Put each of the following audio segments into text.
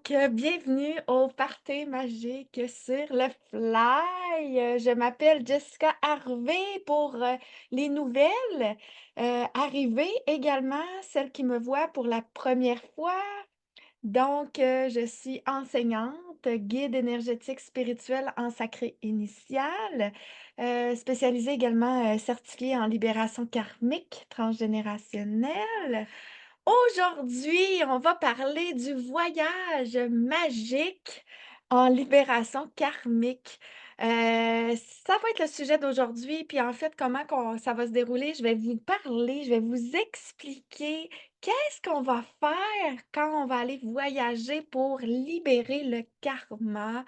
Bienvenue au party magique sur le fly. Je m'appelle Jessica Harvey pour les nouvelles. Harvey également, celle qui me voit pour la première fois. Je suis enseignante, guide énergétique spirituel en sacré initial, spécialisée également, certifiée en libération karmique transgénérationnelle. Aujourd'hui, on va parler du voyage magique en libération karmique. Ça va être le sujet d'aujourd'hui, puis en fait, comment qu'on ça va se dérouler, je vais vous parler, je vais vous expliquer qu'est-ce qu'on va faire quand on va aller voyager pour libérer le karma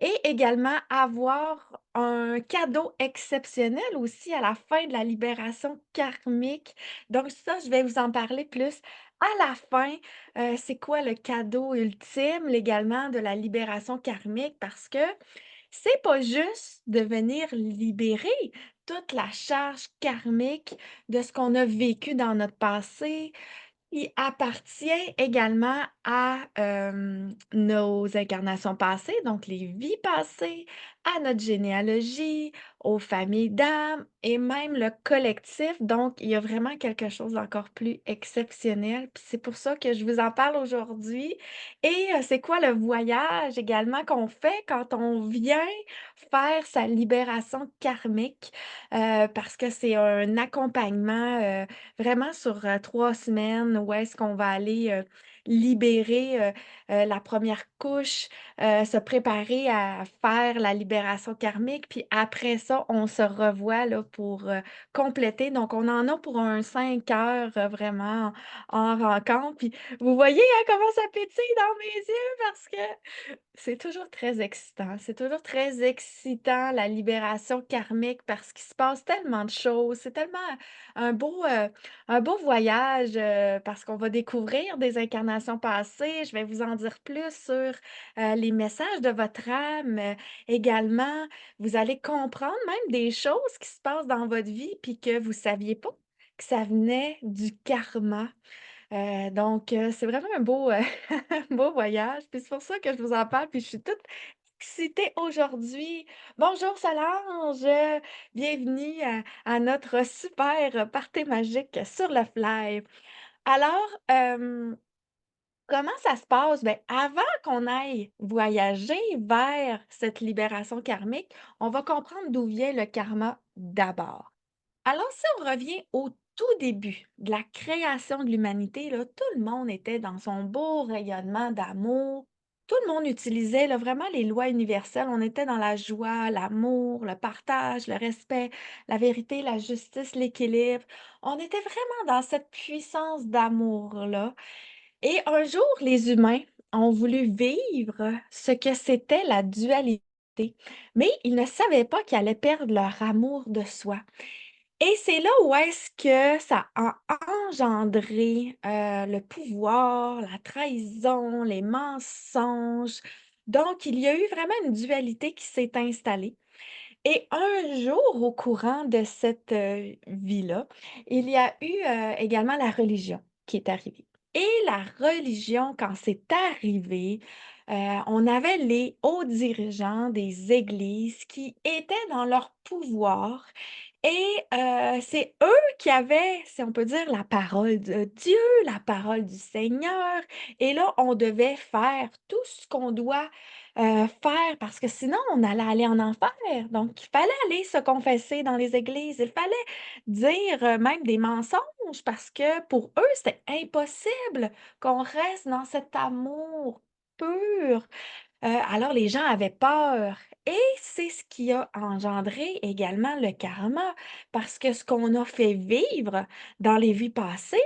et également avoir un cadeau exceptionnel aussi à la fin de la libération karmique. Donc ça, je vais vous en parler plus à la fin. C'est quoi le cadeau ultime légalement de la libération karmique? Parce que c'est pas juste de venir libérer toute la charge karmique de ce qu'on a vécu dans notre passé, qui appartient également à, nos incarnations passées, donc les vies passées, à notre généalogie, aux familles d'âmes et même le collectif. Donc, il y a vraiment quelque chose d'encore plus exceptionnel. Puis c'est pour ça que je vous en parle aujourd'hui. Et c'est quoi le voyage également qu'on fait quand on vient faire sa libération karmique? Parce que c'est un accompagnement, vraiment sur, 3 semaines où est-ce qu'on va aller, libérer, la première couche, se préparer à faire la libération karmique, puis après ça, on se revoit là pour, compléter. Donc on en a pour un 5 heures, vraiment en rencontre. Puis vous voyez, hein, comment ça pétille dans mes yeux parce que c'est toujours très excitant. C'est toujours très excitant, la libération karmique, parce qu'il se passe tellement de choses. C'est tellement un beau voyage, parce qu'on va découvrir des incarnations passées. Je vais vous en dire plus sur, les messages de votre âme. Également, vous allez comprendre même des choses qui se passent dans votre vie, puis que vous saviez pas que ça venait du karma. C'est vraiment un beau, un beau voyage, puis c'est pour ça que je vous en parle, puis je suis toute excitée aujourd'hui. Bonjour Solange, bienvenue à notre super party magique sur le fly. Alors, comment ça se passe? Ben, avant qu'on aille voyager vers cette libération karmique, on va comprendre d'où vient le karma d'abord. Alors, si on revient au tout début de la création de l'humanité, là, tout le monde était dans son beau rayonnement d'amour. Tout le monde utilisait là, vraiment les lois universelles. On était dans la joie, l'amour, le partage, le respect, la vérité, la justice, l'équilibre. On était vraiment dans cette puissance d'amour-là. Et un jour, les humains ont voulu vivre ce que c'était la dualité, mais ils ne savaient pas qu'ils allaient perdre leur amour de soi. Et c'est là où est-ce que ça a engendré, le pouvoir, la trahison, les mensonges. Donc il y a eu vraiment une dualité qui s'est installée et un jour, au courant de cette, vie-là, il y a eu, également la religion qui est arrivée et la religion, quand c'est arrivé, on avait les hauts dirigeants des églises qui étaient dans leur pouvoir et c'est eux qui avaient, si on peut dire, la parole de Dieu, la parole du Seigneur et là, on devait faire tout ce qu'on doit, faire parce que sinon on allait aller en enfer. Donc il fallait aller se confesser dans les églises. Il fallait dire, même des mensonges parce que pour eux, c'était impossible qu'on reste dans cet amour pur. Alors les gens avaient peur et c'est ce qui a engendré également le karma parce que ce qu'on a fait vivre dans les vies passées,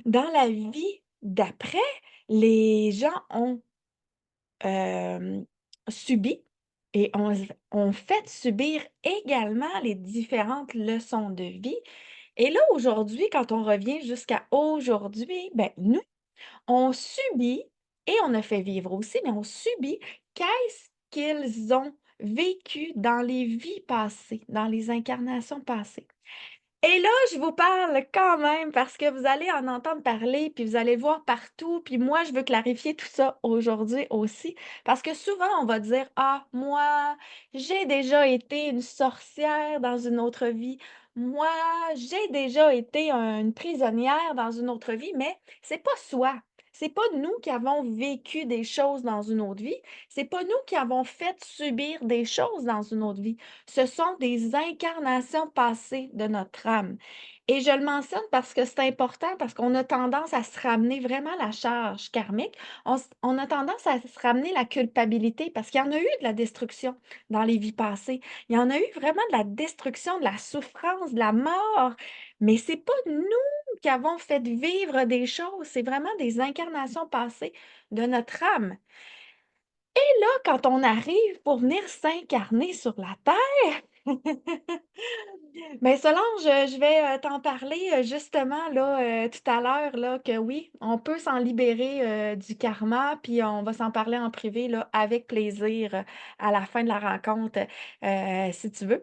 dans la vie d'après, les gens ont, hem, subi et ont fait subir également les différentes leçons de vie et là, aujourd'hui, quand on revient jusqu'à aujourd'hui, ben, nous on subit et on a fait vivre aussi, mais on subit qu'est-ce qu'ils ont vécu dans les vies passées, dans les incarnations passées. Et là, je vous parle quand même parce que vous allez en entendre parler, puis vous allez le voir partout, puis moi, je veux clarifier tout ça aujourd'hui aussi, parce que souvent, on va dire: «Ah, moi, j'ai déjà été une sorcière dans une autre vie. Moi, j'ai déjà été une prisonnière dans une autre vie», mais c'est pas soi. C'est pas nous qui avons vécu des choses dans une autre vie. C'est pas nous qui avons fait subir des choses dans une autre vie. Ce sont des incarnations passées de notre âme. Et je le mentionne parce que c'est important, parce qu'on a tendance à se ramener vraiment la charge karmique. On a tendance à se ramener la culpabilité parce qu'il y en a eu de la destruction dans les vies passées. Il y en a eu vraiment de la destruction, de la souffrance, de la mort. Mais c'est pas nous qui avons fait vivre des choses, c'est vraiment des incarnations passées de notre âme. Là, quand on arrive pour venir s'incarner sur la terre, mais Solange, je vais, t'en parler, justement là, tout à l'heure là, que oui, on peut s'en libérer, du karma, puis on va s'en parler en privé là, avec plaisir, à la fin de la rencontre, si tu veux.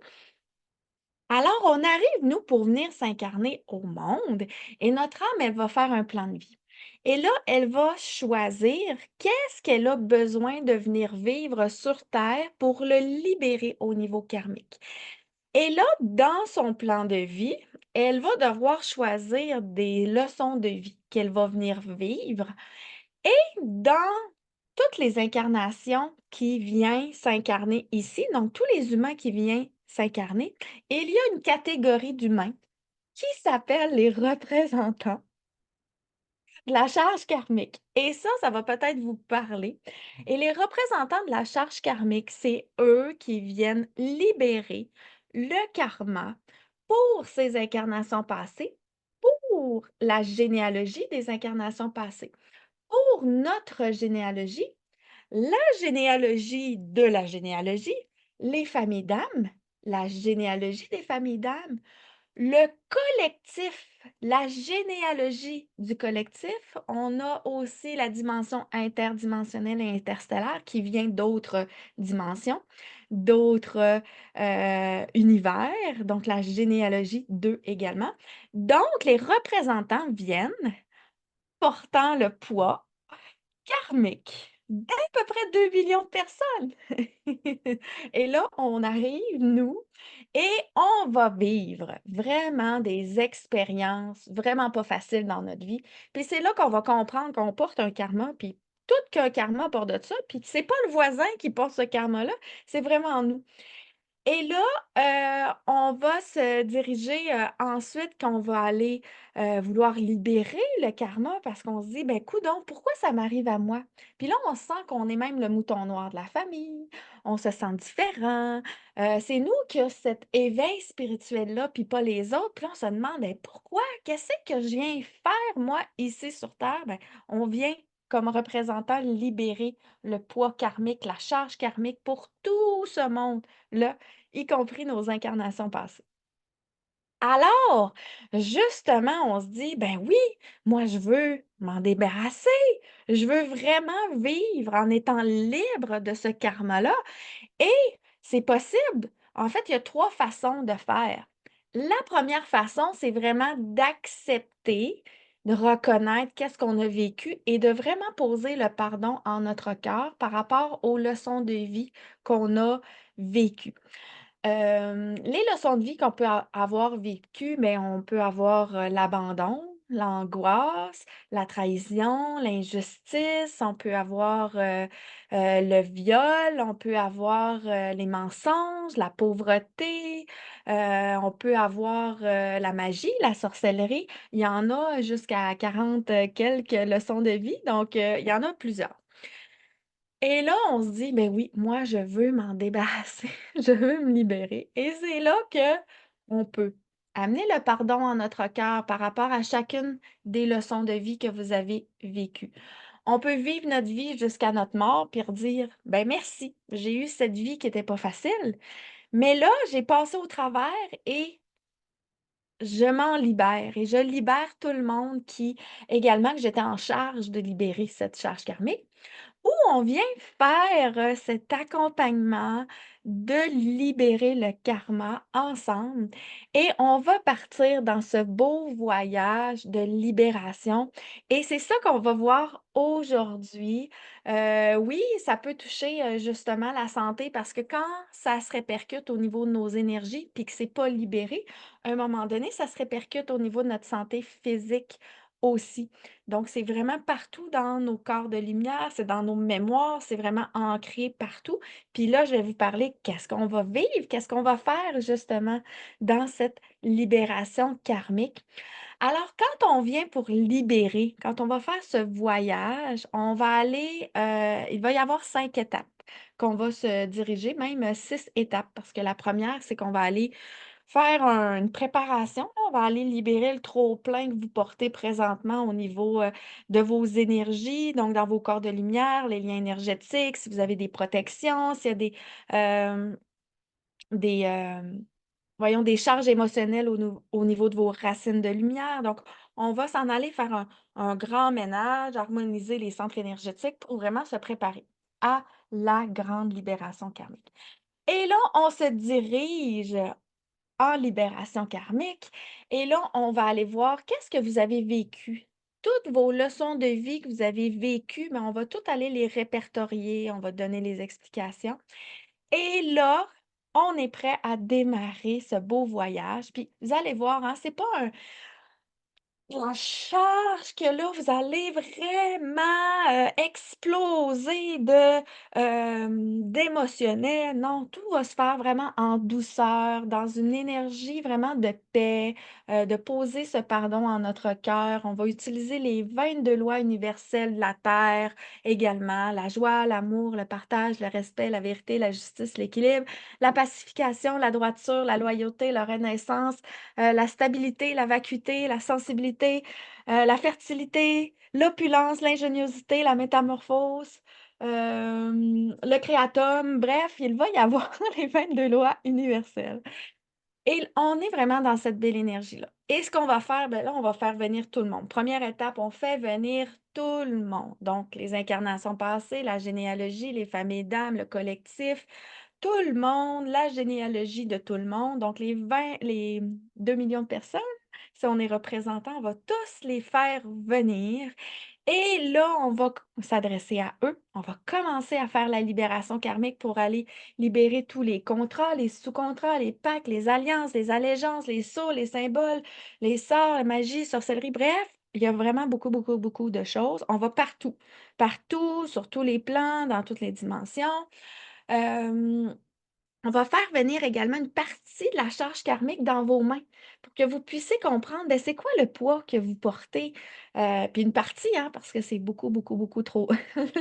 Alors, on arrive, nous, pour venir s'incarner au monde et notre âme, elle va faire un plan de vie. Et là, elle va choisir qu'est-ce qu'elle a besoin de venir vivre sur Terre pour le libérer au niveau karmique. Et là, dans son plan de vie, elle va devoir choisir des leçons de vie qu'elle va venir vivre. Et dans toutes les incarnations qui viennent s'incarner ici, donc tous les humains qui viennent s'incarner, il y a une catégorie d'humains qui s'appelle les représentants de la charge karmique. Et ça va peut-être vous parler. Et les représentants de la charge karmique, c'est eux qui viennent libérer le karma pour ces incarnations passées, pour la généalogie des incarnations passées, pour notre généalogie, la généalogie de la généalogie, les familles d'âmes, la généalogie des familles d'âmes, le collectif, la généalogie du collectif, on a aussi la dimension interdimensionnelle et interstellaire qui vient d'autres dimensions, d'autres univers, donc la généalogie d'eux également. Donc, les représentants viennent portant le poids karmique d'à peu près 2 millions de personnes. Et là, on arrive, nous, et on va vivre vraiment des expériences vraiment pas faciles dans notre vie. Puis c'est là qu'on va comprendre qu'on porte un karma, puis tout qu'un karma porte de ça, puis que c'est pas le voisin qui porte ce karma-là, c'est vraiment nous. Et là, on va se diriger, ensuite qu'on va aller, vouloir libérer le karma parce qu'on se dit: «Ben, coudonc, pourquoi ça m'arrive à moi?» Puis là, on sent qu'on est même le mouton noir de la famille, on se sent différent, c'est nous qui a cet éveil spirituel-là, puis pas les autres. Puis là, on se demande: «Ben, pourquoi? Qu'est-ce que je viens faire moi ici sur terre?» Ben, on vient comme représentant libérer le poids karmique, la charge karmique pour tout ce monde-là, y compris nos incarnations passées. Alors, justement, on se dit, ben oui, moi, je veux m'en débarrasser. Je veux vraiment vivre en étant libre de ce karma-là. Et c'est possible. En fait, il y a 3 façons de faire. La première façon, c'est vraiment d'accepter, de reconnaître qu'est-ce qu'on a vécu et de vraiment poser le pardon en notre cœur par rapport aux leçons de vie qu'on a vécues. Les leçons de vie qu'on peut avoir vécues, mais on peut avoir, l'abandon, l'angoisse, la trahison, l'injustice, on peut avoir, le viol, on peut avoir, les mensonges, la pauvreté, on peut avoir, la magie, la sorcellerie. Il y en a jusqu'à 40 quelques leçons de vie, donc il y en a plusieurs. Et là, on se dit: «Ben oui, moi, je veux m'en débarrasser, je veux me libérer» et c'est là que on peut amener le pardon en notre cœur par rapport à chacune des leçons de vie que vous avez vécues. On peut vivre notre vie jusqu'à notre mort puis redire: «Ben merci, j'ai eu cette vie qui était pas facile, mais là, j'ai passé au travers et je m'en libère et je libère tout le monde qui également que j'étais en charge de libérer cette charge karmique». où on vient faire, cet accompagnement de libérer le karma ensemble et on va partir dans ce beau voyage de libération et c'est ça qu'on va voir aujourd'hui. Oui, ça peut toucher, justement la santé parce que quand ça se répercute au niveau de nos énergies puis que c'est pas libéré, à un moment donné, ça se répercute au niveau de notre santé physique aussi. Donc, c'est vraiment partout dans nos corps de lumière, c'est dans nos mémoires, c'est vraiment ancré partout. Puis là, je vais vous parler qu'est-ce qu'on va vivre, qu'est-ce qu'on va faire justement dans cette libération karmique. Alors, quand on vient pour libérer, quand on va faire ce voyage, on va aller, il va y avoir 5 étapes qu'on va se diriger, même 6 étapes, parce que la première, c'est qu'on va aller faire une préparation, là. On va aller libérer le trop-plein que vous portez présentement au niveau, de vos énergies, donc dans vos corps de lumière, les liens énergétiques, si vous avez des protections, s'il y a hem, des voyons, des charges émotionnelles au niveau de vos racines de lumière. Donc, on va s'en aller faire un grand ménage, harmoniser les centres énergétiques pour vraiment se préparer à la grande libération karmique. Et là, on se dirige en libération karmique. Et là, on va aller voir qu'est-ce que vous avez vécu. Toutes vos leçons de vie que vous avez vécues, mais on va tout aller les répertorier, on va donner les explications. Et là, on est prêt à démarrer ce beau voyage. Puis vous allez voir, hein, c'est pas la charge que là, vous allez vraiment, exploser d'émotionnel. Non, tout va se faire vraiment en douceur, dans une énergie vraiment de paix, de poser ce pardon en notre cœur. On va utiliser les 22 lois universelles de la Terre également, la joie, l'amour, le partage, le respect, la vérité, la justice, l'équilibre, la pacification, la droiture, la loyauté, la renaissance, la stabilité, la vacuité, la sensibilité, la fertilité, l'opulence, l'ingéniosité, la métamorphose, le créatum, bref, il va y avoir les 22 lois universelles. Et on est vraiment dans cette belle énergie-là. Et ce qu'on va faire, ben là, on va faire venir tout le monde. Première étape, on fait venir tout le monde. Donc, les incarnations passées, la généalogie, les familles d'âmes, le collectif, tout le monde, la généalogie de tout le monde. Donc, les 2 millions de personnes, si on est représentant, on va tous les faire venir. Et là, on va s'adresser à eux. On va commencer à faire la libération karmique pour aller libérer tous les contrats, les sous-contrats, les pactes, les alliances, les allégeances, les sceaux, les symboles, les sorts, la magie, sorcellerie, bref, il y a vraiment beaucoup, beaucoup, beaucoup de choses. On va partout, partout, sur tous les plans, dans toutes les dimensions. Euh, on va faire venir également une partie de la charge karmique dans vos mains pour que vous puissiez comprendre, ben, c'est quoi le poids que vous portez. Puis une partie, hein, parce que c'est beaucoup, beaucoup, beaucoup trop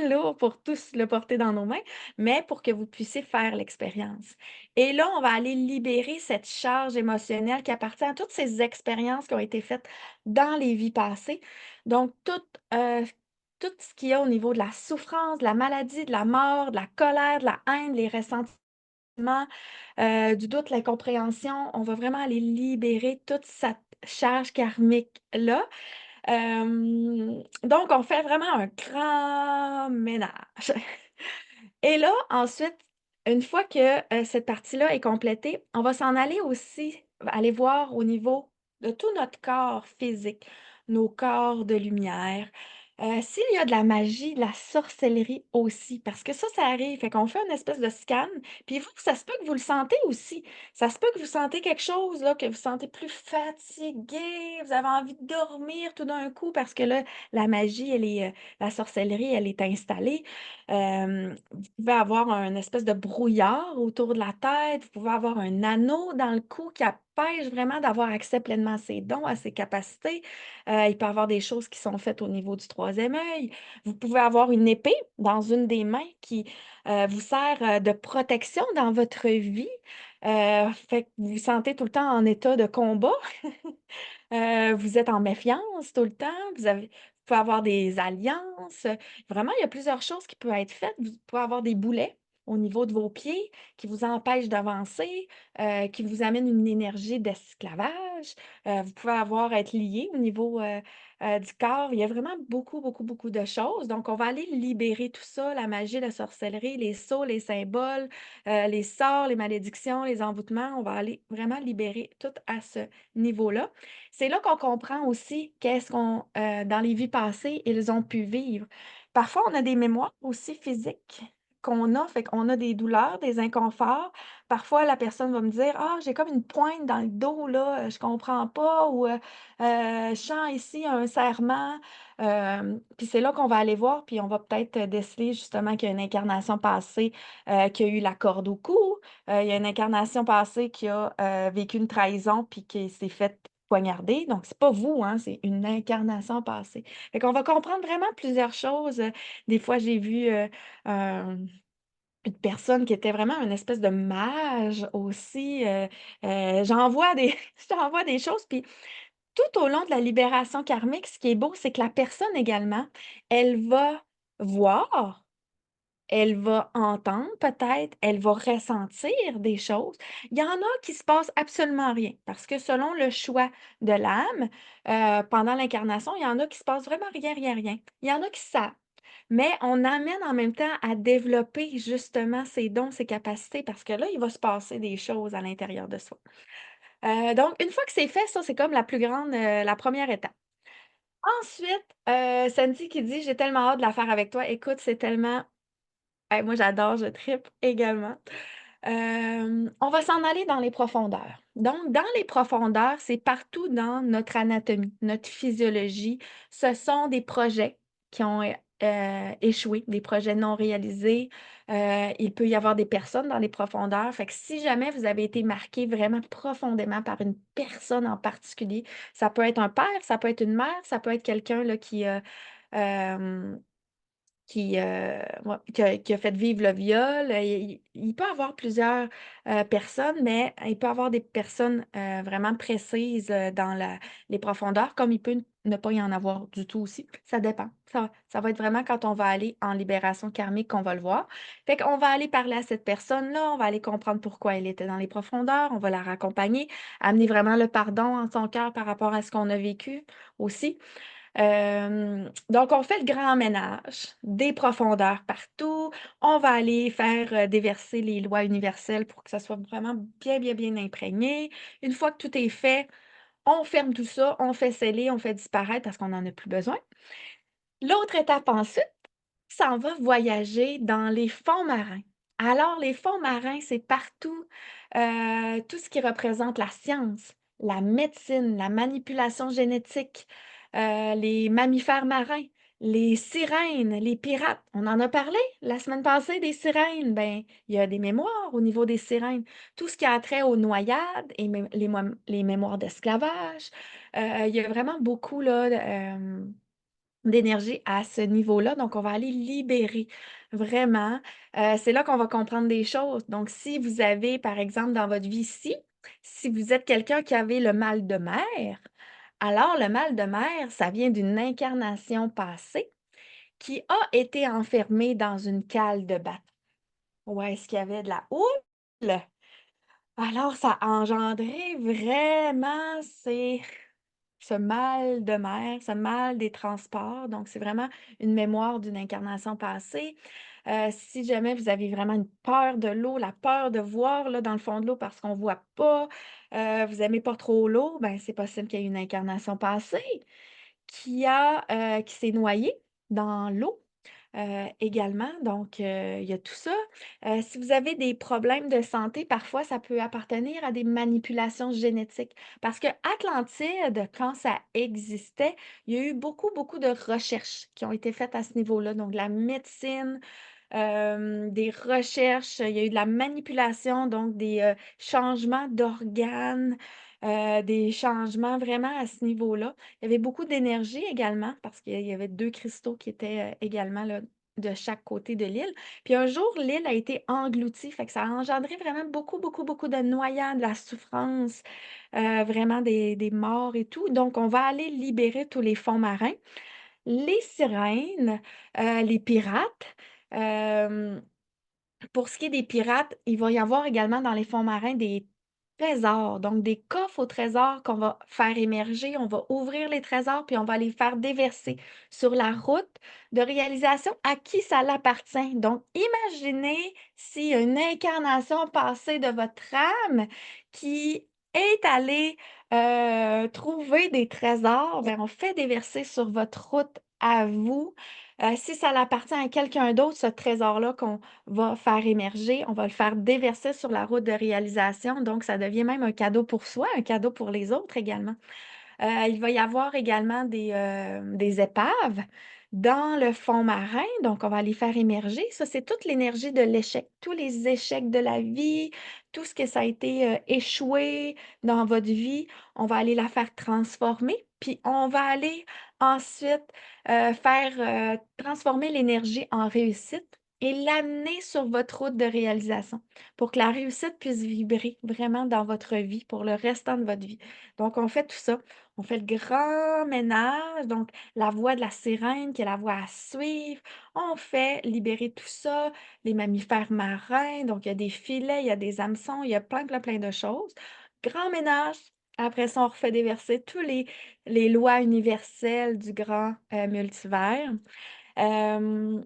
lourd pour tous le porter dans nos mains, mais pour que vous puissiez faire l'expérience. Et là, on va aller libérer cette charge émotionnelle qui appartient à toutes ces expériences qui ont été faites dans les vies passées. Donc, tout ce qu'il y a au niveau de la souffrance, de la maladie, de la mort, de la colère, de la haine, les ressentiments, du doute, l'incompréhension, on va vraiment aller libérer toute cette charge karmique-là. Donc on fait vraiment un grand ménage. Et là, ensuite, une fois que, cette partie-là est complétée, on va s'en aller aussi aller voir au niveau de tout notre corps physique, nos corps de lumière, s'il y a de la magie, de la sorcellerie aussi, parce que ça arrive. Fait qu'on fait une espèce de scan, puis vous, ça se peut que vous le sentez aussi. Ça se peut que vous sentez quelque chose là, que vous sentez plus fatigué, vous avez envie de dormir tout d'un coup parce que là, la magie, la sorcellerie, elle est installée. Vous pouvez avoir un espèce de brouillard autour de la tête, vous pouvez avoir un anneau dans le cou qui empêche vraiment d'avoir accès pleinement à ses dons, à ses capacités. Il peut y avoir des choses qui sont faites au niveau du troisième œil. Vous pouvez avoir une épée dans une des mains qui vous sert de protection dans votre vie. Fait que vous vous sentez tout le temps en état de combat. Vous êtes en méfiance tout le temps, vous pouvez avoir des alliances, vraiment, il y a plusieurs choses qui peuvent être faites. Vous pouvez avoir des boulets au niveau de vos pieds qui vous empêchent d'avancer, qui vous amènent une énergie d'esclavage. Vous pouvez être lié au niveau, du corps. Il y a vraiment beaucoup, beaucoup, beaucoup de choses. Donc, on va aller libérer tout ça, la magie, la sorcellerie, les sceaux, les symboles, les sorts, les malédictions, les envoûtements. On va aller vraiment libérer tout à ce niveau-là. C'est là qu'on comprend aussi qu'est-ce qu'on, dans les vies passées, ils ont pu vivre. Parfois, on a des mémoires aussi physiques qu'on a, fait qu'on a des douleurs, des inconforts. Parfois, la personne va me dire: «Ah, j'ai comme une pointe dans le dos là, je comprends pas» ou «Je sens ici un serrement». Puis c'est là qu'on va aller voir, puis on va peut-être déceler justement qu'il y a une incarnation passée, qui a eu la corde au cou. Il y a une incarnation passée qui a, vécu une trahison puis qui s'est faite poignarder. Donc c'est pas vous, hein, c'est une incarnation passée. Fait qu'on va comprendre vraiment plusieurs choses. Des fois, j'ai vu, un une personne qui était vraiment une espèce de mage aussi, j'en vois des j'en vois des choses, puis tout au long de la libération karmique, ce qui est beau, c'est que la personne également, elle va voir, elle va entendre peut-être, elle va ressentir des choses. Il y en a qui se passe absolument rien parce que selon le choix de l'âme, pendant l'incarnation, il y en a qui se passe vraiment rien, rien, rien. Il y en a qui savent. Mais on amène en même temps à développer justement ses dons, ses capacités parce que là, il va se passer des choses à l'intérieur de soi. Donc une fois que c'est fait, ça, c'est comme la plus grande, la première étape. Ensuite, Sandy qui dit: «J'ai tellement hâte de la faire avec toi». Écoute, c'est tellement moi j'adore, je tripe également. On va s'en aller dans les profondeurs. Donc, dans les profondeurs, c'est partout dans notre anatomie, notre physiologie. Ce sont des projets qui ont échoué, des projets non réalisés. Il peut y avoir des personnes dans les profondeurs. Fait que si jamais vous avez été marqué vraiment profondément par une personne en particulier, ça peut être un père, ça peut être une mère, ça peut être quelqu'un là, euh, qui a fait vivre le viol. Il peut y avoir plusieurs, personnes, mais il peut y avoir des personnes, vraiment précises, dans les profondeurs, comme il peut ne pas y en avoir du tout aussi. Ça dépend. Ça va être vraiment quand on va aller en libération karmique qu'on va le voir. Fait qu'on va aller parler à cette personne-là, on va aller comprendre pourquoi elle était dans les profondeurs, on va la raccompagner, amener vraiment le pardon en son cœur par rapport à ce qu'on a vécu aussi. Donc on fait le grand ménage, des profondeurs partout. On va aller faire, déverser les lois universelles pour que ça soit vraiment bien, bien, bien imprégné. Une fois que tout est fait, on ferme tout ça, on fait sceller, on fait disparaître parce qu'on n'en a plus besoin. L'autre étape ensuite, s'en va voyager dans les fonds marins. Alors, les fonds marins, c'est partout, tout ce qui représente la science, la médecine, la manipulation génétique, les mammifères marins, les sirènes, les pirates. On en a parlé la semaine passée des sirènes. Ben, il y a des mémoires au niveau des sirènes. Tout ce qui a trait aux noyades et les mémoires d'esclavage. Il y a vraiment beaucoup là, d'énergie à ce niveau-là, donc on va aller libérer vraiment. C'est là qu'on va comprendre des choses. Donc si vous avez, par exemple, dans votre vie-ci, si vous êtes quelqu'un qui avait le mal de mer, alors le mal de mer, ça vient d'une incarnation passée qui a été enfermée dans une cale de bateau. Où est-ce qu'il y avait de la houle? Alors ça a engendré vraiment ce mal de mer, ce mal des transports. Donc, c'est vraiment une mémoire d'une incarnation passée. Si jamais vous avez vraiment une peur de l'eau, la peur de voir là, dans le fond de l'eau parce qu'on ne voit pas, vous n'aimez pas trop l'eau, ben, c'est possible qu'il y ait une incarnation passée qui s'est noyée dans l'eau. Également, donc il y a tout ça. Si vous avez des problèmes de santé, parfois ça peut appartenir à des manipulations génétiques. Parce que Atlantide, quand ça existait, il y a eu beaucoup, beaucoup de recherches qui ont été faites à ce niveau-là. Donc la médecine, des recherches, il y a eu de la manipulation, donc des, changements d'organes, des changements vraiment à ce niveau-là. Il y avait beaucoup d'énergie également parce qu'il y avait 2 cristaux qui étaient, également là, de chaque côté de l'île. Puis un jour, l'île a été engloutie, fait que ça a engendré vraiment beaucoup, beaucoup, beaucoup de noyades, de la souffrance, vraiment des morts et tout. Donc on va aller libérer tous les fonds marins. Les sirènes, les pirates, hem, pour ce qui est des pirates, il va y avoir également dans les fonds marins trésors, donc des coffres au trésor qu'on va faire émerger. On va ouvrir les trésors, puis on va les faire déverser sur la route de réalisation à qui ça l'appartient. Donc, imaginez s'il y a une incarnation passée de votre âme qui est allée trouver des trésors, ben, on fait déverser sur votre route à vous. Si ça l'appartient à quelqu'un d'autre, ce trésor-là qu'on va faire émerger, on va le faire déverser sur la route de réalisation, donc ça devient même un cadeau pour soi, un cadeau pour les autres également. Il va y avoir également des épaves dans le fond marin, donc on va les faire émerger. Ça, c'est toute l'énergie de l'échec, tous les échecs de la vie, tout ce que ça a été, échoué dans votre vie, on va aller la faire transformer, puis on va aller ensuite, faire, transformer l'énergie en réussite et l'amener sur votre route de réalisation pour que la réussite puisse vibrer vraiment dans votre vie pour le restant de votre vie. Donc on fait tout ça. On fait le grand ménage, donc la voie de la sirène qui est la voie à suivre. On fait libérer tout ça, les mammifères marins, donc il y a des filets, il y a des hameçons, il y a plein, plein, plein de choses. Grand ménage. Après ça, on refait déverser tous les lois universelles du grand multivers. Euh,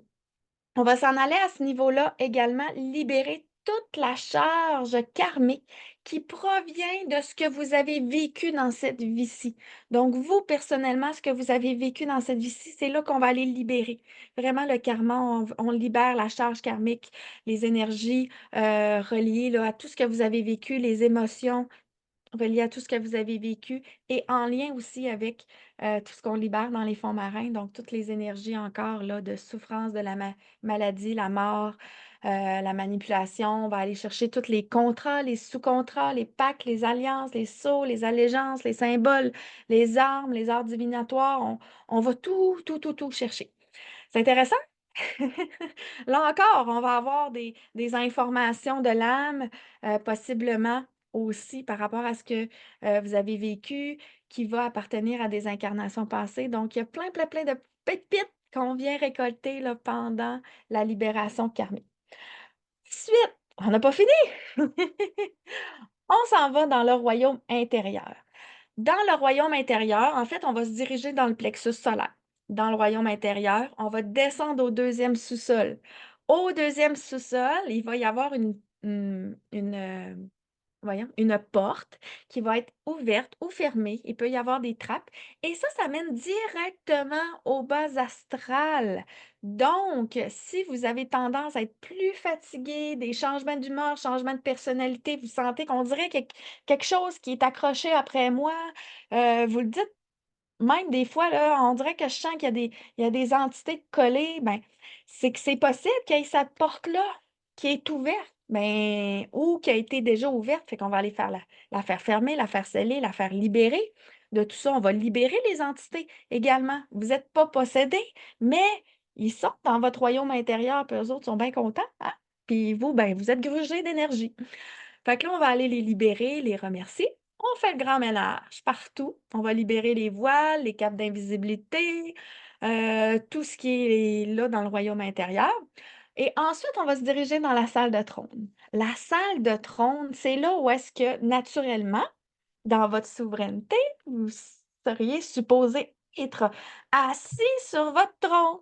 on va s'en aller à ce niveau-là également, libérer toute la charge karmique qui provient de ce que vous avez vécu dans cette vie-ci. Donc, vous, personnellement, ce que vous avez vécu dans cette vie-ci, c'est là qu'on va aller le libérer. Vraiment, le karma, on libère la charge karmique, les énergies reliées là, à tout ce que vous avez vécu, les émotions, relié à tout ce que vous avez vécu et en lien aussi avec, tout ce qu'on libère dans les fonds marins, donc toutes les énergies encore là de souffrance de la maladie, la mort, la manipulation. On va aller chercher tous les contrats, les sous-contrats, les pactes, les alliances, les sceaux, les allégeances, les symboles, les armes, les arts divinatoires. On va tout, tout, tout, tout chercher. C'est intéressant? Là encore, on va avoir des informations de l'âme, possiblement aussi par rapport à ce que, vous avez vécu, qui va appartenir à des incarnations passées. Donc il y a plein, plein, plein de pépites qu'on vient récolter là, pendant la libération karmique. Ensuite, on n'a pas fini! On s'en va dans le royaume intérieur. Dans le royaume intérieur, en fait, on va se diriger dans le plexus solaire. Dans le royaume intérieur, on va descendre au deuxième sous-sol. Au deuxième sous-sol, il va y avoir voyons, une porte qui va être ouverte ou fermée. Il peut y avoir des trappes. Et ça mène directement au bas astral. Donc, si vous avez tendance à être plus fatigué, des changements d'humeur, changements de personnalité, vous sentez qu'on dirait quelque chose qui est accroché après moi, vous le dites même des fois, là, on dirait que je sens qu'il y a des entités collées, ben, c'est que c'est possible qu'il y ait cette porte-là qui est ouverte, ben, ou qui a été déjà ouverte, fait qu'on va aller faire la faire fermer, la faire sceller, la faire libérer. De tout ça, on va libérer les entités également. Vous êtes pas possédés, mais ils sont dans votre royaume intérieur, puis eux autres sont bien contents, hein? Puis vous, ben, vous êtes grugés d'énergie. Fait que là, on va aller les libérer, les remercier. On fait le grand ménage partout. On va libérer les voiles, les capes d'invisibilité, tout ce qui est là dans le royaume intérieur. Et ensuite, on va se diriger dans la salle de trône. La salle de trône, c'est là où est-ce que, naturellement, dans votre souveraineté, vous seriez supposé être assis sur votre trône.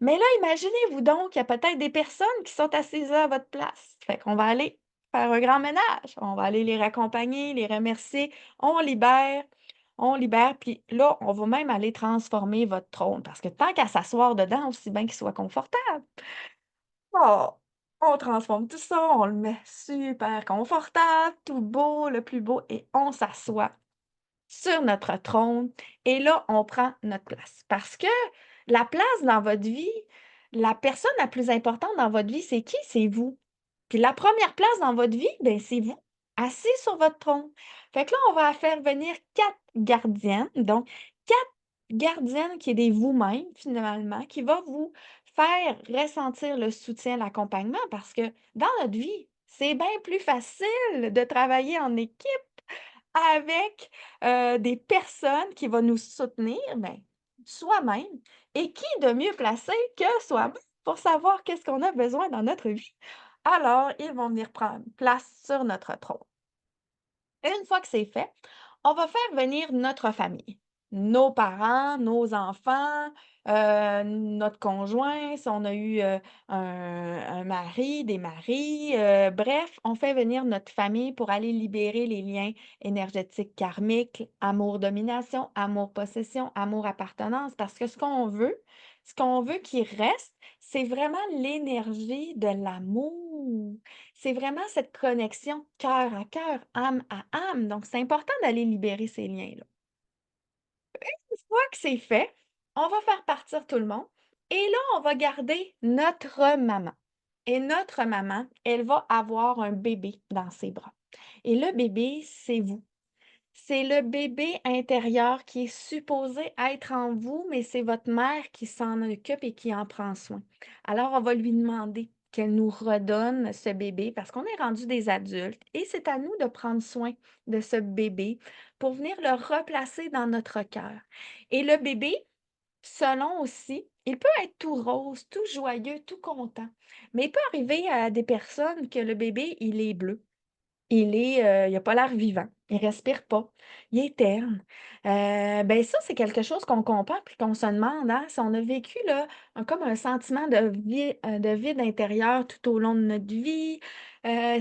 Mais là, imaginez-vous donc qu'il y a peut-être des personnes qui sont assises là à votre place. Fait qu'on va aller faire un grand ménage. On va aller les raccompagner, les remercier. On libère, puis là, on va même aller transformer votre trône parce que tant qu'à s'asseoir dedans, aussi bien qu'il soit confortable. Oh, on transforme tout ça, on le met super confortable, tout beau, le plus beau, et on s'assoit sur notre trône et là, on prend notre place. Parce que la place dans votre vie, la personne la plus importante dans votre vie, c'est qui? C'est vous. Puis la première place dans votre vie, ben, c'est vous, assis sur votre trône. Fait que là, on va faire venir 4 gardiennes, donc 4 gardiennes qui est des vous-même finalement, qui va vous faire ressentir le soutien, l'accompagnement parce que dans notre vie, c'est bien plus facile de travailler en équipe avec, des personnes qui vont nous soutenir, ben, soi-même et qui de mieux placé que soi-même pour savoir qu'est-ce qu'on a besoin dans notre vie? Alors, ils vont venir prendre place sur notre trône. Une fois que c'est fait, on va faire venir notre famille, nos parents, nos enfants, notre conjoint, si on a eu, un mari, des maris, bref, on fait venir notre famille pour aller libérer les liens énergétiques karmiques, amour-domination, amour-possession, amour-appartenance, parce que ce qu'on veut qu'il reste, c'est vraiment l'énergie de l'amour. C'est vraiment cette connexion cœur à cœur, âme à âme, donc c'est important d'aller libérer ces liens-là. Une fois que c'est fait, on va faire partir tout le monde et là, on va garder notre maman et notre maman, elle va avoir un bébé dans ses bras et le bébé, c'est vous. C'est le bébé intérieur qui est supposé être en vous, mais c'est votre mère qui s'en occupe et qui en prend soin. Alors, on va lui demander qu'elle nous redonne ce bébé parce qu'on est rendu des adultes et c'est à nous de prendre soin de ce bébé pour venir le replacer dans notre cœur. Et le bébé, selon aussi, il peut être tout rose, tout joyeux, tout content, mais il peut arriver à des personnes que le bébé, il est bleu. Il a pas l'air vivant, il respire pas, il est terne. Ben, ça, c'est quelque chose qu'on comprend puis qu'on se demande, hein, si on a vécu là, comme un sentiment de vide intérieur tout au long de notre vie,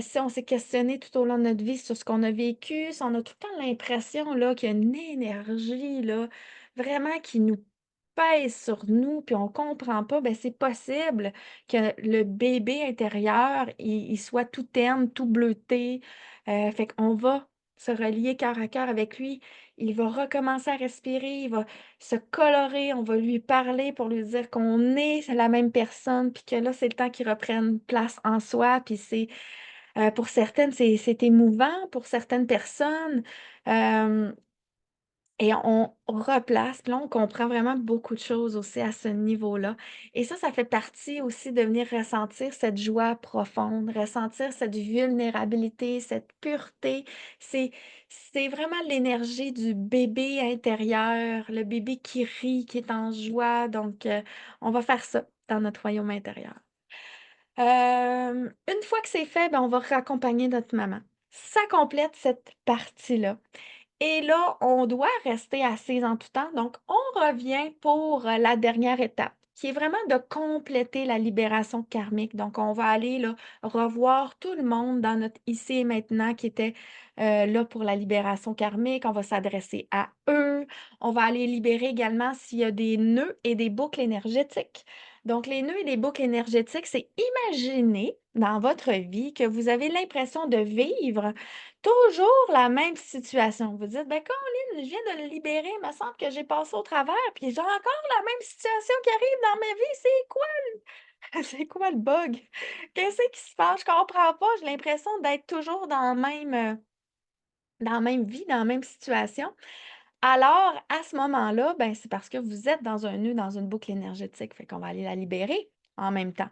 si on s'est questionné tout au long de notre vie sur ce qu'on a vécu, si on a tout le temps l'impression là qu'il y a une énergie là, vraiment qui nous pèse sur nous, puis on comprend pas, ben, c'est possible que le bébé intérieur, il soit tout terne, tout bleuté, fait qu'on va se relier cœur à cœur avec lui. Il va recommencer à respirer, il va se colorer, on va lui parler pour lui dire qu'on est la même personne, puis que là, c'est le temps qu'il reprenne place en soi, puis pour certaines, c'est émouvant, pour certaines personnes, hem et on replace, puis là, on comprend vraiment beaucoup de choses aussi à ce niveau-là. Et ça fait partie aussi de venir ressentir cette joie profonde, ressentir cette vulnérabilité, cette pureté. C'est c'est vraiment l'énergie du bébé intérieur, le bébé qui rit, qui est en joie. Donc, on va faire ça dans notre royaume intérieur. Une fois que c'est fait, ben, on va raccompagner notre maman. Ça complète cette partie-là. Et là, on doit rester assise en tout temps. Donc, on revient pour la dernière étape, qui est vraiment de compléter la libération karmique. Donc, on va aller là, revoir tout le monde dans notre ici et maintenant qui était là pour la libération karmique. On va s'adresser à eux. On va aller libérer également s'il y a des nœuds et des boucles énergétiques. Donc, les nœuds et les boucles énergétiques, c'est imaginer dans votre vie que vous avez l'impression de vivre toujours la même situation. Vous dites: «Ben, Colin, je viens de le libérer, il me semble que j'ai passé au travers, puis j'ai encore la même situation qui arrive dans ma vie, c'est quoi c'est quoi le bug? Qu'est-ce qui se passe? Je comprends pas, j'ai l'impression d'être toujours dans la même vie, dans la même situation». Alors, à ce moment-là, ben, c'est parce que vous êtes dans un nœud, dans une boucle énergétique, fait qu'on va aller la libérer en même temps.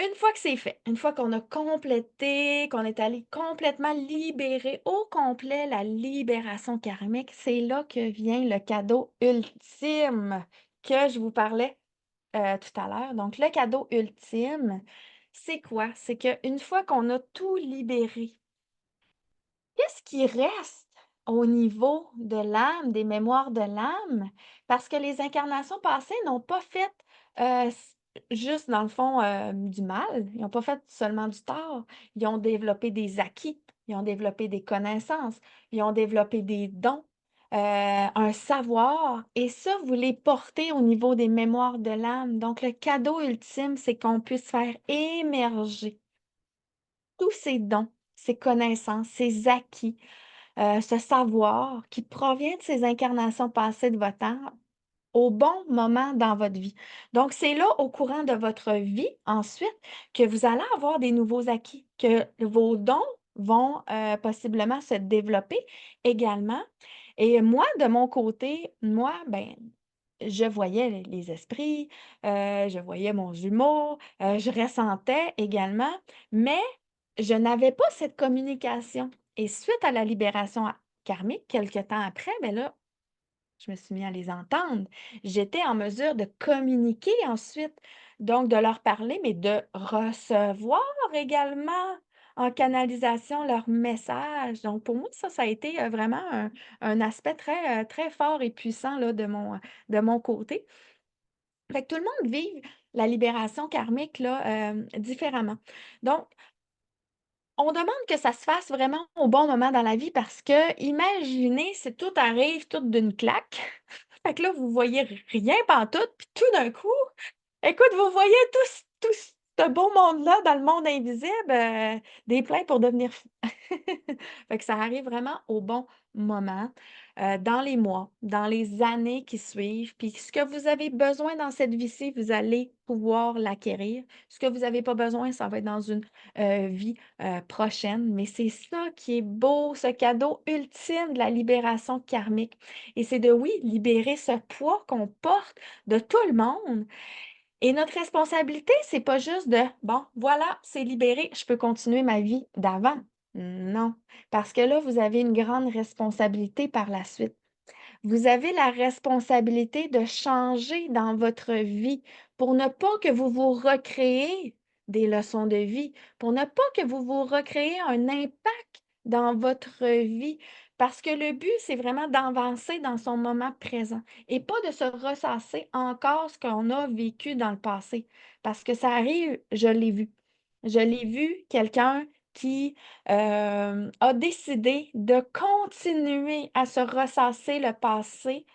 Une fois que c'est fait, une fois qu'on a complété, qu'on est allé complètement libérer au complet la libération karmique, c'est là que vient le cadeau ultime que je vous parlais, tout à l'heure. Donc le cadeau ultime, c'est quoi? C'est qu'une fois qu'on a tout libéré, qu'est-ce qui reste au niveau de l'âme, des mémoires de l'âme? Parce que les incarnations passées n'ont pas fait, juste dans le fond, du mal. Ils n'ont pas fait seulement du tort. Ils ont développé des acquis, ils ont développé des connaissances, ils ont développé des dons, un savoir et ça, vous les portez au niveau des mémoires de l'âme. Donc le cadeau ultime, c'est qu'on puisse faire émerger tous ces dons, ces connaissances, ces acquis, ce savoir qui provient de ces incarnations passées de votre âme au bon moment dans votre vie. Donc, c'est là, au courant de votre vie, ensuite, que vous allez avoir des nouveaux acquis, que vos dons vont possiblement se développer également. Et moi, de mon côté, moi, ben, je voyais les esprits, je voyais mon jumeau, je ressentais également, mais je n'avais pas cette communication. Et suite à la libération karmique, quelque temps après, ben là, je me suis mis à les entendre. J'étais en mesure de communiquer ensuite, donc de leur parler, mais de recevoir également. en canalisation leur message. Donc pour moi, ça a été, vraiment un aspect très fort et puissant là de mon côté. Fait que tout le monde vive la libération karmique là, différemment. Donc on demande que ça se fasse vraiment au bon moment dans la vie parce que imaginez si tout arrive tout d'une claque. Fait que là, vous voyez rien pantoute, puis tout d'un coup, écoute, vous voyez tout ce beau monde-là dans le monde invisible, des plans pour devenir fou. Fait que ça arrive vraiment au bon moment, dans les mois, dans les années qui suivent. Puis ce que vous avez besoin dans cette vie-ci, vous allez pouvoir l'acquérir. Ce que vous n'avez pas besoin, ça va être dans une, vie, prochaine. Mais c'est ça qui est beau, ce cadeau ultime de la libération karmique et c'est de, oui, libérer ce poids qu'on porte de tout le monde et notre responsabilité, c'est pas juste de: «Bon, voilà, c'est libéré, je peux continuer ma vie d'avant». Non, parce que là, vous avez une grande responsabilité par la suite. Vous avez la responsabilité de changer dans votre vie pour ne pas que vous vous recréez des leçons de vie, pour ne pas que vous vous recréez un impact dans votre vie. Parce que le but, c'est vraiment d'avancer dans son moment présent et pas de se ressasser encore ce qu'on a vécu dans le passé. Parce que ça arrive, je l'ai vu. Je l'ai vu, quelqu'un qui a décidé de continuer à se ressasser le passé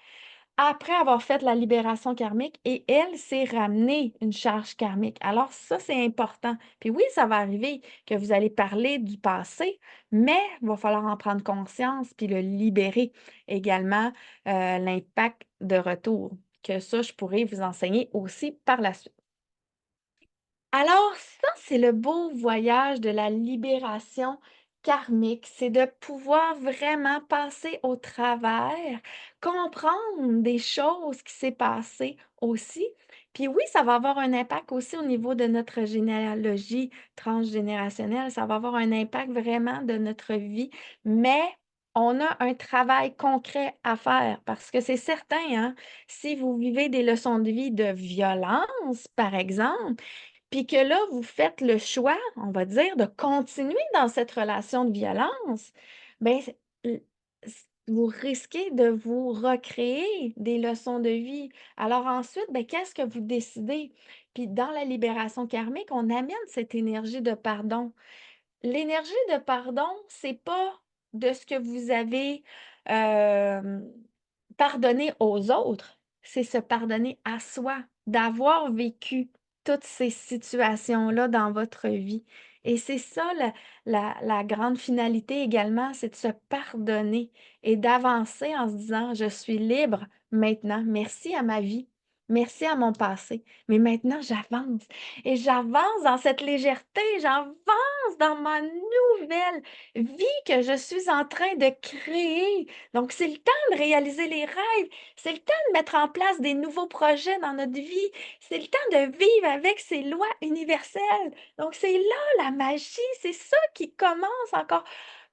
après avoir fait la libération karmique et elle s'est ramenée une charge karmique. Alors ça, c'est important. Puis oui, ça va arriver que vous allez parler du passé, mais il va falloir en prendre conscience puis le libérer également, l'impact de retour. Que ça, je pourrais vous enseigner aussi par la suite. Alors ça, c'est le beau voyage de la libération karmique, c'est de pouvoir vraiment passer au travers, comprendre des choses qui s'est passées aussi. Puis oui, ça va avoir un impact aussi au niveau de notre généalogie transgénérationnelle, ça va avoir un impact vraiment de notre vie, mais on a un travail concret à faire parce que c'est certain, hein, si vous vivez des leçons de vie de violence, par exemple, puis que là, vous faites le choix, on va dire, de continuer dans cette relation de violence, ben, vous risquez de vous recréer des leçons de vie. Alors ensuite, ben, qu'est-ce que vous décidez? Puis dans la libération karmique, on amène cette énergie de pardon. L'énergie de pardon, c'est pas de ce que vous avez, hem, pardonné aux autres, c'est se pardonner à soi, d'avoir vécu toutes ces situations-là dans votre vie et c'est ça la grande finalité également, c'est de se pardonner et d'avancer en se disant: «Je suis libre maintenant. Merci à ma vie. Merci à mon passé, mais maintenant j'avance et j'avance dans cette légèreté, j'avance dans ma nouvelle vie que je suis en train de créer. Donc, c'est le temps de réaliser les rêves. C'est le temps de mettre en place des nouveaux projets dans notre vie. C'est le temps de vivre avec ces lois universelles. Donc, c'est là la magie. C'est ça qui commence encore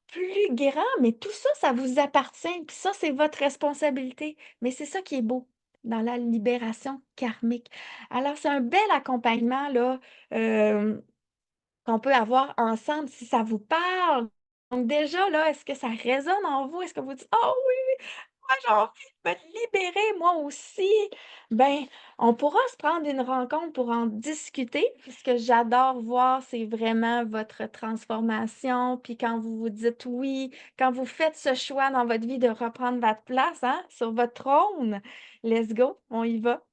plus grand. Mais tout ça, ça vous appartient. Puis ça, c'est votre responsabilité. Mais c'est ça qui est beau dans la libération karmique. Alors, c'est un bel accompagnement, là. Qu'on peut avoir ensemble si ça vous parle. Donc déjà là, est-ce que ça résonne en vous? Est-ce que vous dites: «Oh oui, moi j'ai envie de me libérer moi aussi». Ben, on pourra se prendre une rencontre pour en discuter. Puis ce que j'adore voir, c'est vraiment votre transformation, puis quand vous vous dites oui, quand vous faites ce choix dans votre vie de reprendre votre place, hein, sur votre trône. Let's go, on y va.